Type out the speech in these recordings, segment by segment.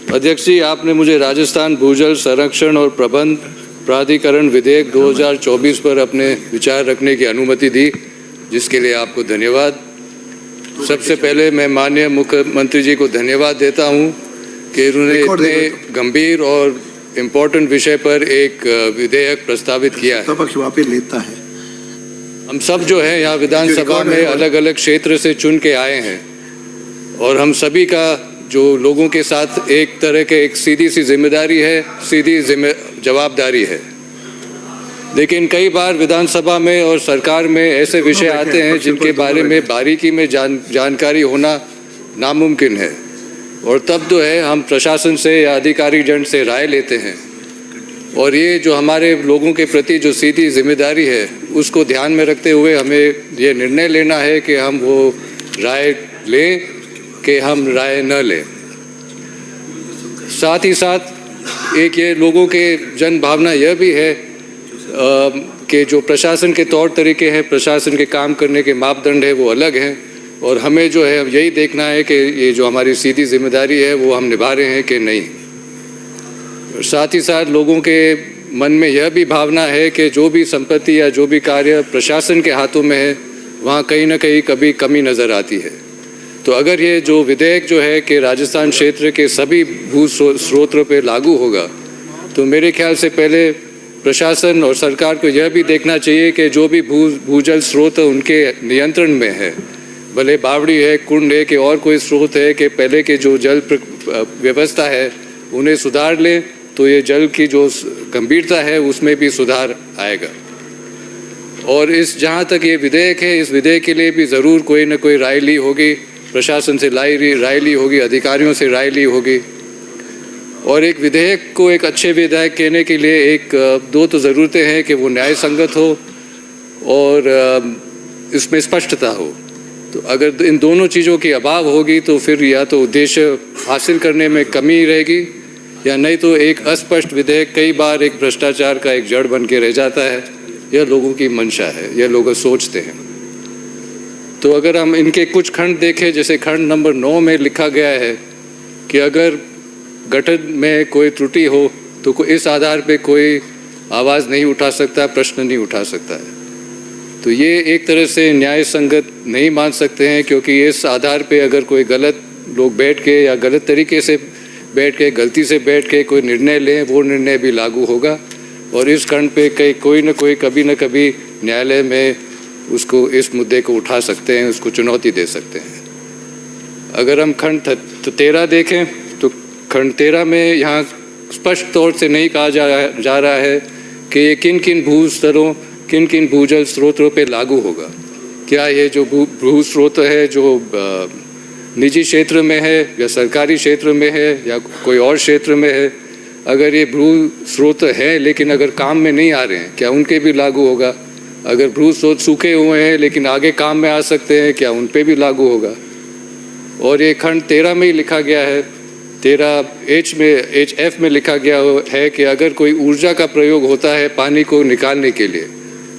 अध्यक्ष जी, आपने मुझे राजस्थान भूजल संरक्षण और प्रबंध प्राधिकरण विधेयक 2024 पर अपने विचार रखने की अनुमति दी, जिसके लिए आपको धन्यवाद। सबसे पहले मैं माननीय मुख्यमंत्री जी को धन्यवाद देता हूं कि उन्होंने इतने गंभीर और इम्पोर्टेंट विषय पर एक विधेयक प्रस्तावित किया है। लेता है। हम सब जो है यहाँ विधानसभा में अलग अलग क्षेत्र से चुन के आए हैं और हम सभी का जो लोगों के साथ एक तरह के एक सीधी सी जिम्मेदारी है, सीधी जवाबदारी है। लेकिन कई बार विधानसभा में और सरकार में ऐसे विषय आते हैं जिनके बारे में बारीकी में जानकारी होना नामुमकिन है, और तब जो है हम प्रशासन से या अधिकारी जन से राय लेते हैं, और ये जो हमारे लोगों के प्रति जो सीधी जिम्मेदारी है उसको ध्यान में रखते हुए हमें ये निर्णय लेना है कि हम वो राय लें कि हम राय न लें। साथ ही साथ एक ये लोगों के जन भावना यह भी है कि जो प्रशासन के तौर तरीके हैं, प्रशासन के काम करने के मापदंड है वो अलग हैं, और हमें जो है यही देखना है कि ये जो हमारी सीधी जिम्मेदारी है वो हम निभा रहे हैं कि नहीं। और साथ ही साथ लोगों के मन में यह भी भावना है कि जो भी संपत्ति या जो भी कार्य प्रशासन के हाथों में है वहाँ कहीं ना कहीं कभी कमी नज़र आती है। तो अगर ये जो विधेयक जो है कि राजस्थान क्षेत्र के सभी भू स्रोतों पे लागू होगा, तो मेरे ख्याल से पहले प्रशासन और सरकार को यह भी देखना चाहिए कि जो भी भूजल स्रोत उनके नियंत्रण में है, भले बावड़ी है, कुंड है कि और कोई स्रोत है, कि पहले के जो जल व्यवस्था है उन्हें सुधार लें, तो ये जल की जो गंभीरता है उसमें भी सुधार आएगा। और इस जहाँ तक ये विधेयक है, इस विधेयक के लिए भी ज़रूर कोई ना कोई राय ली होगी, प्रशासन से राय ली होगी, अधिकारियों से राय ली होगी। और एक विधेयक को एक अच्छे विधेयक कहने के लिए एक दो तो ज़रूरतें हैं कि वो न्याय संगत हो और इसमें स्पष्टता हो। तो अगर इन दोनों चीज़ों की अभाव होगी तो फिर या तो उद्देश्य हासिल करने में कमी रहेगी, या नहीं तो एक अस्पष्ट विधेयक कई बार एक भ्रष्टाचार का एक जड़ बन के रह जाता है। यह लोगों की मंशा है, यह लोग सोचते हैं। तो अगर हम इनके कुछ खंड देखें, जैसे खंड नंबर 9 में लिखा गया है कि अगर गठन में कोई त्रुटि हो तो इस आधार पे कोई आवाज़ नहीं उठा सकता, प्रश्न नहीं उठा सकता है। तो ये एक तरह से न्याय संगत नहीं मान सकते हैं, क्योंकि इस आधार पे अगर कोई गलत लोग बैठ के या गलत तरीके से बैठ के, गलती से बैठ के कोई निर्णय लें, वो निर्णय भी लागू होगा। और इस खंड पे कोई न कोई कभी न कभी न्यायालय में उसको, इस मुद्दे को उठा सकते हैं, उसको चुनौती दे सकते हैं। अगर हम खंड 13 देखें तो खंड 13 में यहाँ स्पष्ट तौर से नहीं कहा जा रहा है कि ये किन किन भू स्तरों, किन किन भूजल स्रोतों पे लागू होगा। क्या ये जो भू स्रोत है जो निजी क्षेत्र में है या सरकारी क्षेत्र में है या कोई और क्षेत्र में है, अगर ये भू स्रोत है लेकिन अगर काम में नहीं आ रहे हैं, क्या उनके भी लागू होगा? अगर भू स्रोत सूखे हुए हैं लेकिन आगे काम में आ सकते हैं, क्या उन पे भी लागू होगा? और ये खंड 13 में ही लिखा गया है, 13H में लिखा गया है कि अगर कोई ऊर्जा का प्रयोग होता है पानी को निकालने के लिए,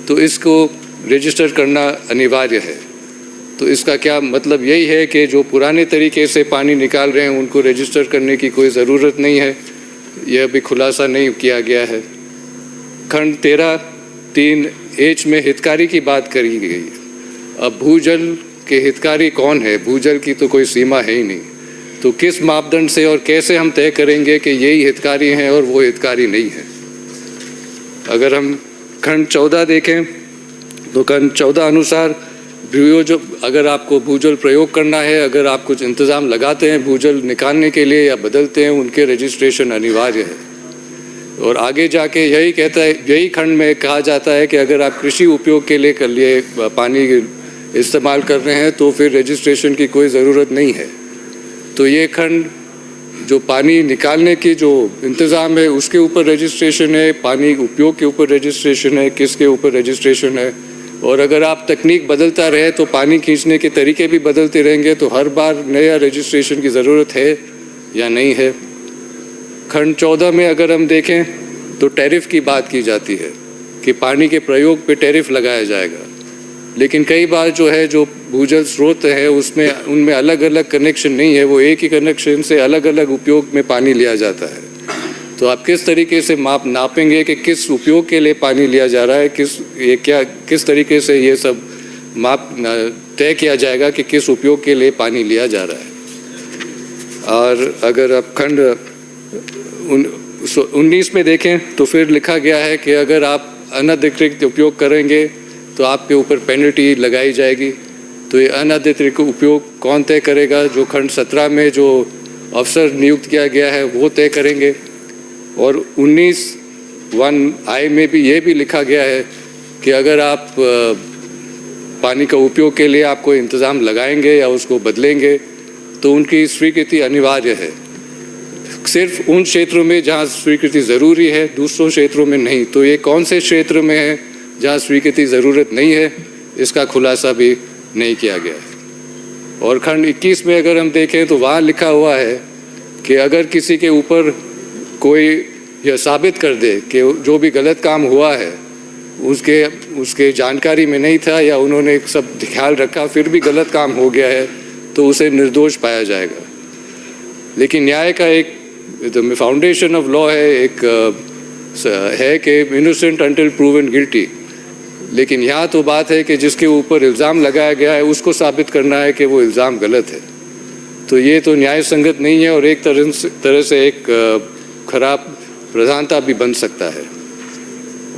तो इसको रजिस्टर करना अनिवार्य है। तो इसका क्या मतलब यही है कि जो पुराने तरीके से पानी निकाल रहे हैं उनको रजिस्टर करने की कोई ज़रूरत नहीं है? यह भी खुलासा नहीं किया गया है। खंड 13(3)H में हितकारी की बात करी गई। अब भूजल के हितकारी कौन है? भूजल की तो कोई सीमा है ही नहीं। तो किस मापदंड से और कैसे हम तय करेंगे कि यही हितकारी हैं और वो हितकारी नहीं है? अगर हम खंड 14 देखें तो खंड 14 अनुसार अगर आपको भूजल प्रयोग करना है, अगर आप कुछ इंतज़ाम लगाते हैं भूजल निकालने के लिए या बदलते हैं, उनके रजिस्ट्रेशन अनिवार्य है। और आगे जाके यही खंड में कहा जाता है कि अगर आप कृषि उपयोग के लिए पानी इस्तेमाल कर रहे हैं तो फिर रजिस्ट्रेशन की कोई ज़रूरत नहीं है। तो ये खंड जो पानी निकालने की जो इंतज़ाम है उसके ऊपर रजिस्ट्रेशन है, पानी उपयोग के ऊपर रजिस्ट्रेशन है, किसके ऊपर रजिस्ट्रेशन है। और अगर आप तकनीक बदलता रहे तो पानी खींचने के तरीके भी बदलते रहेंगे, तो हर बार नया रजिस्ट्रेशन की ज़रूरत है या नहीं है। खंड 14 में अगर हम देखें तो टैरिफ की बात की जाती है कि पानी के प्रयोग पे टैरिफ लगाया जाएगा, लेकिन कई बार जो है जो भूजल स्रोत है उसमें उनमें अलग अलग कनेक्शन नहीं है, वो एक ही कनेक्शन से अलग अलग उपयोग में पानी लिया जाता है। तो आप किस तरीके से नापेंगे कि किस उपयोग के लिए पानी लिया जा रहा है, किस तरीके से ये सब तय किया जाएगा कि किस उपयोग के लिए पानी लिया जा रहा है। और अगर आप खंड 19 में देखें तो फिर लिखा गया है कि अगर आप अनधिकृत उपयोग करेंगे तो आपके ऊपर पेनल्टी लगाई जाएगी। तो ये अनधिकृत उपयोग कौन तय करेगा? जो खंड 17 में जो अफसर नियुक्त किया गया है वो तय करेंगे। और 19(1)(i) में भी ये भी लिखा गया है कि अगर आप पानी का उपयोग के लिए आप कोई इंतज़ाम लगाएंगे या उसको बदलेंगे तो उनकी स्वीकृति अनिवार्य है, सिर्फ उन क्षेत्रों में जहाँ स्वीकृति ज़रूरी है, दूसरों क्षेत्रों में नहीं। तो ये कौन से क्षेत्र में है जहाँ स्वीकृति ज़रूरत नहीं है, इसका खुलासा भी नहीं किया गया है। और खंड 21 में अगर हम देखें तो वहाँ लिखा हुआ है कि अगर किसी के ऊपर कोई यह साबित कर दे कि जो भी गलत काम हुआ है उसके जानकारी में नहीं था या उन्होंने सब ख्याल रखा फिर भी गलत काम हो गया है तो उसे निर्दोष पाया जाएगा। लेकिन न्याय का एक फाउंडेशन ऑफ लॉ है कि इनोसेंट अंटिल प्रूवन गिल्टी। लेकिन यहाँ तो बात है कि जिसके ऊपर इल्ज़ाम लगाया गया है उसको साबित करना है कि वो इल्ज़ाम गलत है। तो ये तो न्याय संगत नहीं है और एक तरह से एक खराब प्रधानता भी बन सकता है।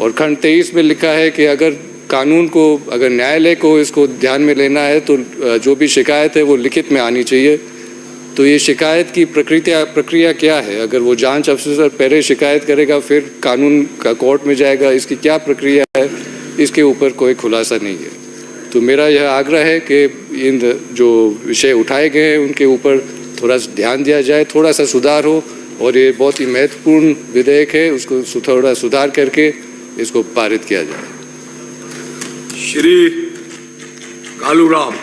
और खंड 23 में लिखा है कि अगर कानून को, अगर न्यायालय को इसको ध्यान में लेना है तो जो भी शिकायत है वो लिखित में आनी चाहिए। तो ये शिकायत की प्रक्रिया क्या है? अगर वो जांच अफसर पहले शिकायत करेगा फिर कानून का कोर्ट में जाएगा, इसकी क्या प्रक्रिया है, इसके ऊपर कोई खुलासा नहीं है। तो मेरा यह आग्रह है कि इन जो विषय उठाए गए हैं उनके ऊपर थोड़ा ध्यान दिया जाए, थोड़ा सा सुधार हो। और ये बहुत ही महत्वपूर्ण विधेयक है, उसको थोड़ा सुधार करके इसको पारित किया जाए। श्री कालूराम।